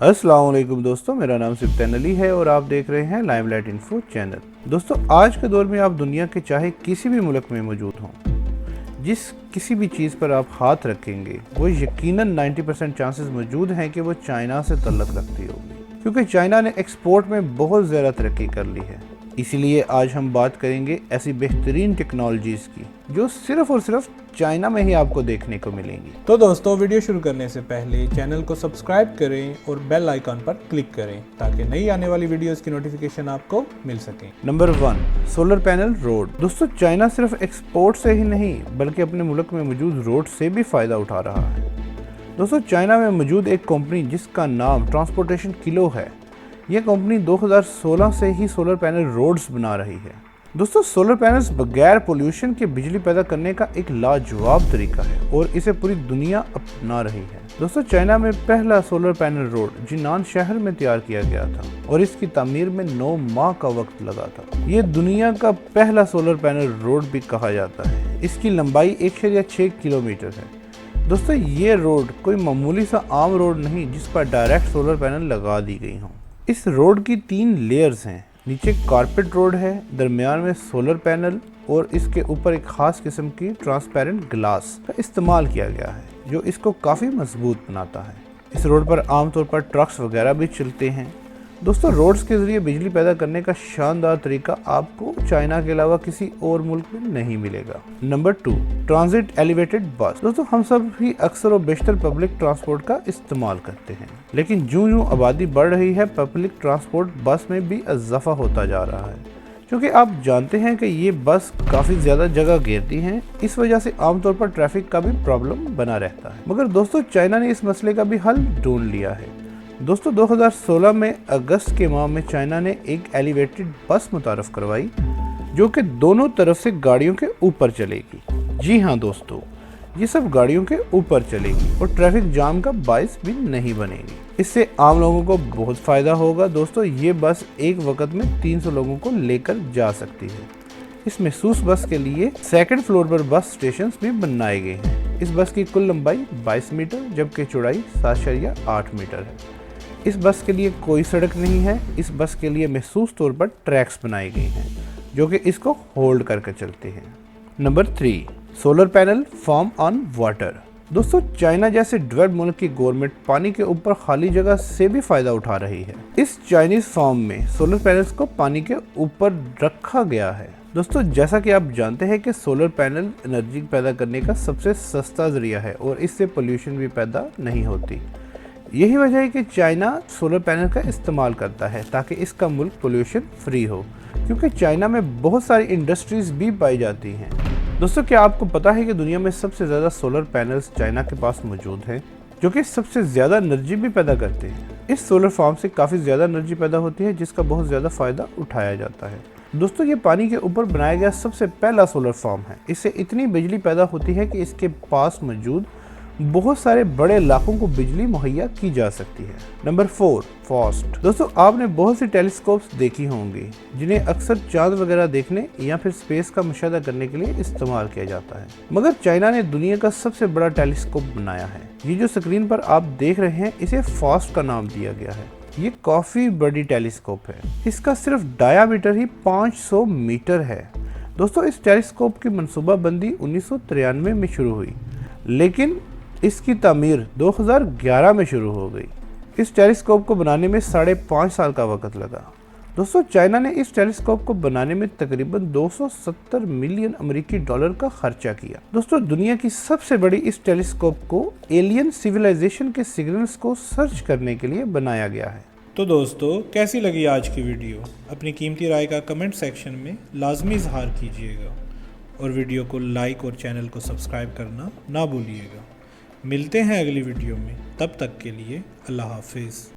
अस्सलाम वालेकुम दोस्तों, मेरा नाम सिफ्तैन अली है और आप देख रहे हैं लाइमलाइट इन्फो चैनल। दोस्तों, आज के दौर में आप दुनिया के चाहे किसी भी मुल्क में मौजूद हों, जिस किसी भी चीज़ पर आप हाथ रखेंगे वो यकीनन 90% चांसेस मौजूद हैं कि वो चाइना से तल्लुक़ रखती होगी, क्योंकि चाइना ने एक्सपोर्ट में बहुत ज़्यादा तरक्की कर ली है। इसीलिए आज हम बात करेंगे ऐसी बेहतरीन टेक्नोलॉजीज़ की जो सिर्फ़ और सिर्फ चाइना में ही आपको देखने को मिलेंगी। तो दोस्तों, वीडियो शुरू करने से पहले चैनल को सब्सक्राइब करें और बेल आइकन पर क्लिक करें ताकि नई आने वाली वीडियोस की नोटिफिकेशन आपको मिल सके। Number 1, solar panel road. दोस्तों, चाइना सिर्फ एक्सपोर्ट से ही नहीं बल्कि अपने मुल्क में मौजूद रोड से भी फ़ायदा उठा रहा है। दोस्तों, चाइना में मौजूद एक कंपनी जिसका नाम ट्रांसपोर्टेशन किलो है, यह कंपनी 2016 से ही सोलर पैनल रोड्स बना रही है। दोस्तों, सोलर पैनल्स बगैर पोल्यूशन के बिजली पैदा करने का एक लाजवाब तरीका है और इसे पूरी दुनिया अपना रही है। दोस्तों, चाइना में पहला सोलर पैनल रोड जिनान शहर में तैयार किया गया था और इसकी तामीर में 9 माह का वक्त लगा था। ये दुनिया का पहला सोलर पैनल रोड भी कहा जाता है। इसकी लंबाई 1.6 किलोमीटर है। दोस्तों, ये रोड कोई मामूली सा आम रोड नहीं जिस पर डायरेक्ट सोलर पैनल लगा दी गई हों। इस रोड की 3 लेयर्स हैं। नीचे कारपेट रोड है, दरमियान में सोलर पैनल और इसके ऊपर एक खास किस्म की ट्रांसपेरेंट ग्लास का इस्तेमाल किया गया है जो इसको काफ़ी मजबूत बनाता है। इस रोड पर आमतौर पर ट्रक्स वगैरह भी चलते हैं। दोस्तों, रोड्स के ज़रिए बिजली पैदा करने का शानदार तरीका आपको चाइना के अलावा किसी और मुल्क में नहीं मिलेगा। नंबर 2, ट्रांजिट एलिवेटेड बस। दोस्तों, हम सब ही अक्सर और बेशतर पब्लिक ट्रांसपोर्ट का इस्तेमाल करते हैं, लेकिन यूं आबादी बढ़ रही है, पब्लिक ट्रांसपोर्ट बस में भी इजाफा होता जा रहा है। क्योंकि आप जानते हैं कि ये बस काफ़ी ज़्यादा जगह घेरती हैं, इस वजह से आमतौर पर ट्रैफिक का भी प्रॉब्लम बना रहता है। मगर दोस्तों, चाइना ने इस मसले का भी हल ढूंढ लिया है। दोस्तों, 2016 में अगस्त के माह में चाइना ने एक एलिवेटेड बस मुतारफ करवाई जो कि दोनों तरफ से गाड़ियों के ऊपर चलेगी। जी हाँ दोस्तों, ये सब गाड़ियों के ऊपर चलेगी और ट्रैफिक जाम का बाइस भी नहीं बनेगी। इससे आम लोगों को बहुत फ़ायदा होगा। दोस्तों, ये बस एक वक्त में 300 लोगों को लेकर जा सकती है। इस महसूस बस के लिए सेकंड फ्लोर पर बस स्टेशन भी बनाए गए हैं। इस बस की कुल लंबाई 22 मीटर जबकि चौड़ाई 7.8 मीटर है। इस बस के लिए कोई सड़क नहीं है। इस बस के लिए महसूस तौर पर ट्रैक्स बनाई गई हैं जो कि इसको होल्ड करके चलते हैं। Number 3, solar panel farm on water. दोस्तों, चाइना जैसे डेवलप्ड मुल्क की गवर्नमेंट पानी के ऊपर खाली जगह से भी फायदा उठा रही है। इस चाइनीज फार्म में सोलर पैनल्स को पानी के ऊपर रखा गया है। दोस्तों, जैसा कि आप जानते हैं कि सोलर पैनल एनर्जी पैदा करने का सबसे सस्ता जरिया है और इससे पोल्यूशन भी पैदा नहीं होती। यही वजह है कि चाइना सोलर पैनल का इस्तेमाल करता है ताकि इसका मुल्क पोल्यूशन फ्री हो, क्योंकि चाइना में बहुत सारी इंडस्ट्रीज भी पाई जाती हैं। दोस्तों, क्या आपको पता है कि दुनिया में सबसे ज़्यादा सोलर पैनल्स चाइना के पास मौजूद हैं जो कि सबसे ज़्यादा एनर्जी भी पैदा करते हैं। इस सोलर फार्म से काफ़ी ज़्यादा एनर्जी पैदा होती है जिसका बहुत ज़्यादा फ़ायदा उठाया जाता है। दोस्तों, ये पानी के ऊपर बनाया गया सबसे पहला सोलर फार्म है। इससे इतनी बिजली पैदा होती है कि इसके पास मौजूद बहुत सारे बड़े इलाकों को बिजली मुहैया की जा सकती है। Number 4, fast. दोस्तों, आपने बहुत सी टेलीस्कोप्स देखी होंगी जिन्हें अक्सर चांद वगैरह देखने या फिर स्पेस का मुशाहदा करने के लिए इस्तेमाल किया जाता है, मगर चाइना ने दुनिया का सबसे बड़ा टेलीस्कोप बनाया है। ये जो स्क्रीन पर आप देख रहे हैं, इसे फास्ट का नाम दिया गया है। ये काफ़ी बड़ी टेलीस्कोप है। इसका सिर्फ डायामीटर ही 500 मीटर है। दोस्तों, इस टेलीस्कोप की मनसूबाबंदी 1993 में शुरू हुई, लेकिन इसकी तामीर 2011 में शुरू हो गई। इस टेलीस्कोप को बनाने में 5.5 साल का वक्त लगा। दोस्तों, चाइना ने इस टेलीस्कोप को बनाने में तकरीबन 270 मिलियन अमेरिकी डॉलर का खर्चा किया। दोस्तों, दुनिया की सबसे बड़ी इस टेलीस्कोप को एलियन सिविलाइजेशन के सिग्नल्स को सर्च करने के लिए बनाया गया है। तो दोस्तों, कैसी लगी आज की वीडियो? अपनी कीमती राय का कमेंट सेक्शन में लाजमी इजहार कीजिएगा और वीडियो को लाइक और चैनल को सब्सक्राइब करना ना भूलिएगा। मिलते हैं अगली वीडियो में, तब तक के लिए अल्लाह हाफिज़।